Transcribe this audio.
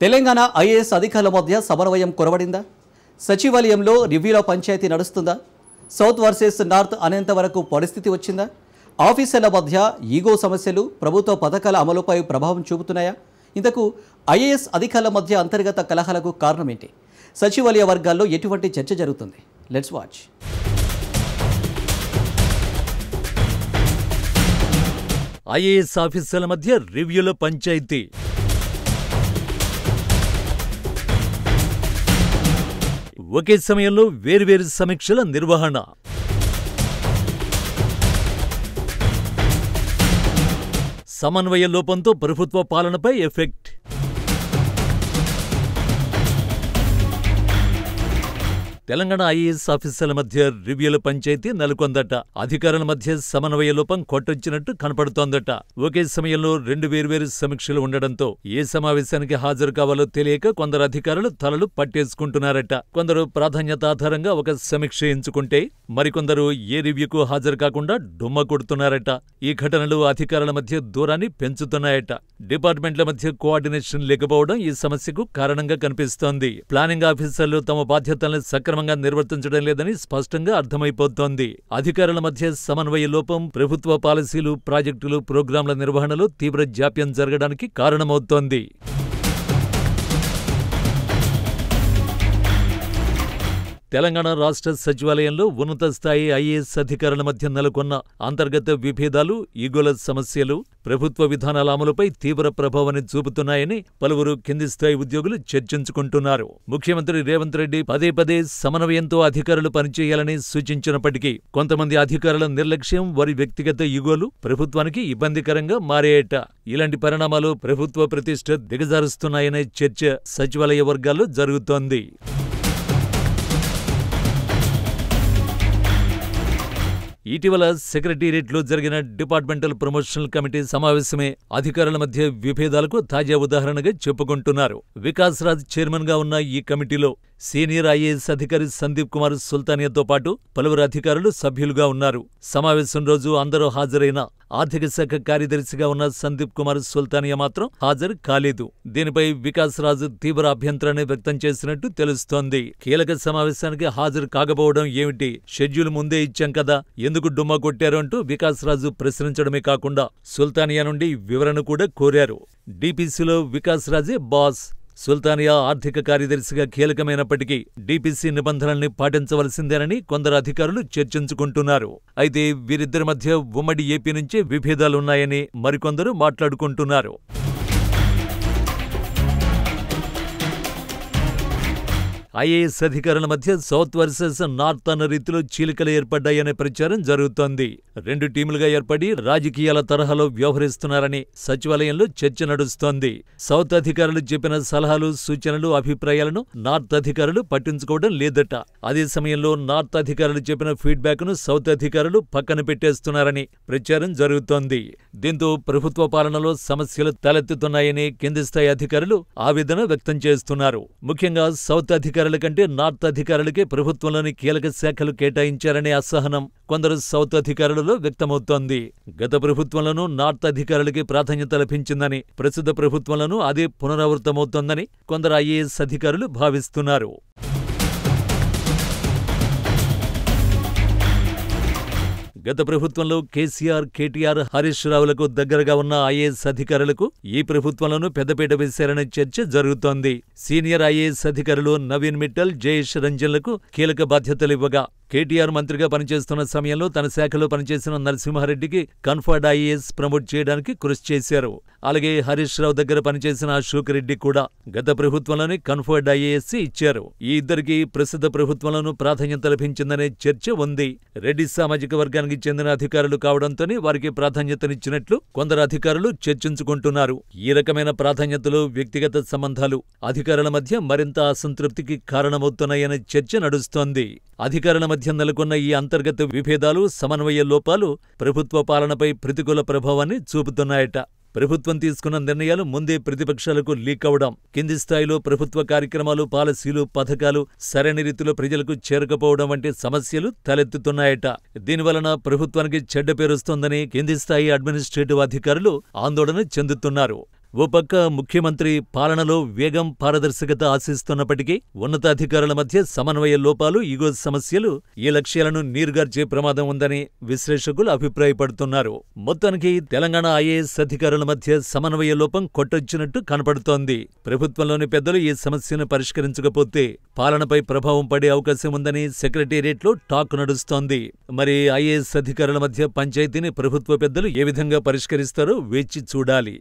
Telangana IAS అధికారుల మధ్య సమన్వయం కొరవడిందా? సచివాలయంలో రివ్యూలో పంచాయతీ నడుస్తుందా? సౌత్ వర్సెస్ నార్త్ అనేంత వరకు పరిస్థితి వచ్చిందా? ఆఫీసర్ల మధ్య ఈగో సమస్యలు ప్రభుత్వ పథకాల అమలుపై ప్రభావం చూపుతున్నాయా? ఇంతకు ఐఏఎస్ అధికారుల మధ్య అంతర్గత కలహాలకు కారణం ఏంటి? సచివాలయ వర్గాల్లో ఎటువంటి చర్చ జరుగుతుంది? Let's watch. ఐఏఎస్ ఆఫీసర్ల మధ్య రివ్యూలో పంచాయతీ. ఒకే సమయంలో వేర్వేరు సమీక్షల నిర్వహణ. సమన్వయ లోపంతో ప్రభుత్వ పాలనపై ఎఫెక్ట్. తెలంగాణ ఐఏఎస్ ఆఫీసర్ల మధ్య రివ్యూల పంచాయతీ నెలకొందట. అధికారుల మధ్య సమన్వయ లోపం కొట్టొచ్చినట్టు కనపడుతోందట. ఒకే సమయంలో రెండు వేర్వేరు సమీక్షలు ఉండడంతో ఏ సమావేశానికి హాజరు కావాలో తెలియక కొందరు అధికారులు తలలు పట్టేసుకుంటున్నారట. కొందరు ప్రాధాన్యత ఆధారంగా ఒక సమీక్ష ఎంచుకుంటే మరికొందరు ఏ రివ్యూకు హాజరు కాకుండా డుమ్మ కొడుతున్నారట. ఈ ఘటనలు అధికారుల మధ్య దూరాన్ని పెంచుతున్నాయట. డిపార్ట్మెంట్ల మధ్య కోఆర్డినేషన్ లేకపోవడం ఈ సమస్యకు కారణంగా కనిపిస్తోంది. ప్లానింగ్ ఆఫీసర్లు తమ బాధ్యతలను సక్రమంగా నిర్వర్తించడం లేదని స్పష్టంగా అర్థమైపోతోంది. అధికారుల మధ్య సమన్వయ లోపం ప్రభుత్వ పాలసీలు, ప్రాజెక్టులు, ప్రోగ్రాంల నిర్వహణలో తీవ్ర జాప్యం జరగడానికి కారణమవుతోంది. తెలంగాణ రాష్ట్ర సచివాలయంలో ఉన్నత స్థాయి ఐఏఎస్ అధికారుల మధ్య నెలకొన్న అంతర్గత విభేదాలు, ఈగోల సమస్యలు ప్రభుత్వ విధానాల అమలుపై తీవ్ర ప్రభావాన్ని చూపుతున్నాయని పలువురు కింది స్థాయి ఉద్యోగులు చర్చించుకుంటున్నారు. ముఖ్యమంత్రి రేవంత్ రెడ్డి పదే పదే సమన్వయంతో అధికారులు పనిచేయాలని సూచించినప్పటికీ కొంతమంది అధికారుల నిర్లక్ష్యం, వారి వ్యక్తిగత ఈగోలు ప్రభుత్వానికి ఇబ్బందికరంగా మారాయట. ఇలాంటి పరిణామాలు ప్రభుత్వ ప్రతిష్ఠ దిగజారుస్తున్నాయనే చర్చ సచివాలయ వర్గాల్లో జరుగుతోంది. ఇటీవల సెక్రటేరియట్లో జరిగిన డిపార్ట్మెంటల్ ప్రమోషనల్ కమిటీ సమావేశమే అధికారుల మధ్య విభేదాలకు తాజా ఉదాహరణగా చెప్పుకుంటున్నారు. వికాస్ రాజ్ చైర్మన్ గా ఉన్న ఈ కమిటీలో సీనియర్ ఐఏఎస్ అధికారి సందీప్ కుమార్ సుల్తానియాతో పాటు పలువురు అధికారులు సభ్యులుగా ఉన్నారు. సమావేశం రోజు అందరూ హాజరైన ఆర్థిక శాఖ కార్యదర్శిగా ఉన్న సందీప్ కుమార్ సుల్తానియా మాత్రం హాజరు కాలేదు. దీనిపై వికాస్ రాజు తీవ్ర అభ్యంతరాన్ని వ్యక్తం చేసినట్టు తెలుస్తోంది. కీలక సమావేశానికి హాజరు కాకపోవడం ఏమిటి? షెడ్యూల్ ముందే ఇచ్చాం కదా, ఎందుకు డుమ్మా కొట్టారు అంటూ వికాస్ రాజు ప్రశ్నించడమే కాకుండా సుల్తానియా నుండి వివరణ కూడా కోరారు. డీపీసీలో వికాస్ రాజే బాస్. సుల్తానియా ఆర్థిక కార్యదర్శిగా కీలకమైనప్పటికీ డీపీసీ నిబంధనల్ని పాటించవలసిందేనని కొందరు అధికారులు చర్చించుకుంటున్నారు. అయితే వీరిద్దరి మధ్య ఉమ్మడి ఏపీ నుంచే విభేదాలున్నాయని మరికొందరు మాట్లాడుకుంటున్నారు. ఐఏఎస్ అధికారుల మధ్య సౌత్ వర్సెస్ నార్త్ అన్న రీతిలో చీలికలు ఏర్పడ్డాయనే ప్రచారం జరుగుతోంది. రెండు టీములుగా ఏర్పడి రాజకీయాల తరహాలో వ్యవహరిస్తున్నారని సచివాలయంలో చర్చ నడుస్తోంది. సౌత్ అధికారులు చెప్పిన సలహాలు, సూచనలు, అభిప్రాయాలను నార్త్ అధికారులు పట్టించుకోవడం లేదట. అదే సమయంలో నార్త్ అధికారులు చెప్పిన ఫీడ్బ్యాక్ ను సౌత్ అధికారులు పక్కన పెట్టేస్తున్నారని ప్రచారం జరుగుతోంది. దీంతో ప్రభుత్వ పాలనలో సమస్యలు తలెత్తుతున్నాయని కింది స్థాయి అధికారులు ఆవేదన వ్యక్తం చేస్తున్నారు. ముఖ్యంగా సౌత్ అధికారులు కంటే నార్త్ అధికారులకే ప్రభుత్వంలోని కీలక శాఖలు కేటాయించారనే అసహనం కొందరు సౌత్ అధికారులలో వ్యక్తమవుతోంది. గత ప్రభుత్వంలోనూ నార్త్ అధికారులకి ప్రాధాన్యత లభించిందని, ప్రస్తుత ప్రభుత్వంలోనూ అదే పునరావృతమవుతోందని కొందరు ఐఏఎస్ అధికారులు భావిస్తున్నారు. గత ప్రభుత్వంలో కేసీఆర్, కేటీఆర్, హరీష్ రావులకు దగ్గరగా ఉన్న ఐఏఎస్ అధికారులకు ఈ ప్రభుత్వంలోనూ పెద్దపీట వేశారనే చర్చ జరుగుతోంది. సీనియర్ ఐఏఎస్ అధికారులు నవీన్ మిట్టల్, జయేష్ రంజన్లకు కీలక బాధ్యతలివ్వగా కేటీఆర్ మంత్రిగా పనిచేస్తున్న సమయంలో తన శాఖలో పనిచేసిన నరసింహారెడ్డికి కన్ఫర్డ్ ఐఏఎస్ ప్రమోట్ చేయడానికి కృషి చేశారు. అలాగే హరీష్ రావు దగ్గర పనిచేసిన అశోక్ రెడ్డి కూడా గత ప్రభుత్వంలోనే కన్ఫర్డ్ ఐఏఎస్ ఇచ్చారు. ఈ ఇద్దరికి ప్రస్తుత ప్రభుత్వంలోనూ ప్రాధాన్యత లభించిందనే చర్చ ఉంది. రెడ్డి సామాజిక వర్గానికి చెందిన అధికారులు కావడంతోనే వారికి ప్రాధాన్యతనిచ్చినట్లు కొందరు అధికారులు చర్చించుకుంటున్నారు. ఈ రకమైన ప్రాధాన్యతలు, వ్యక్తిగత సంబంధాలు అధికారుల మధ్య మరింత అసంతృప్తికి కారణమవుతున్నాయనే చర్చ నడుస్తోంది. అధికారుల మధ్య నెలకొన్న ఈ అంతర్గత విభేదాలు, సమన్వయ లోపాలు ప్రభుత్వ పాలనపై ప్రతికూల ప్రభావాన్ని చూపుతున్నాయట. ప్రభుత్వం తీసుకున్న నిర్ణయాలు ముందే ప్రతిపక్షాలకు లీక్ అవడం, కింది స్థాయిలో ప్రభుత్వ కార్యక్రమాలు, పాలసీలు, పథకాలు సరైన రీతిలో ప్రజలకు చేరకపోవడం వంటి సమస్యలు తలెత్తుతున్నాయట. దీనివలన ప్రభుత్వానికి చెడ్డ పేరొస్తోందని కింది స్థాయి అడ్మినిస్ట్రేటివ్ అధికారులు ఆందోళన చెందుతున్నారు. ఓ పక్క ముఖ్యమంత్రి పాలనలో వేగం, పారదర్శకత ఆశిస్తున్నప్పటికీ ఉన్నతాధికారుల మధ్య సమన్వయ లోపాలు, ఈగో సమస్యలు ఈ లక్ష్యాలను నీరుగార్చే ప్రమాదం ఉందని విశ్లేషకులు అభిప్రాయపడుతున్నారు. మొత్తానికి తెలంగాణ ఐఏఎస్ అధికారుల మధ్య సమన్వయ లోపం కొట్టొచ్చినట్టు కనపడుతోంది. ప్రభుత్వంలోని పెద్దలు ఈ సమస్యను పరిష్కరించకపోతే పాలనపై ప్రభావం పడే అవకాశం ఉందని సెక్రటేరియట్లో టాక్ నడుస్తోంది. మరి ఐఏఎస్ అధికారుల మధ్య పంచాయతీని ప్రభుత్వ పెద్దలు ఏ విధంగా పరిష్కరిస్తారో వేచి చూడాలి.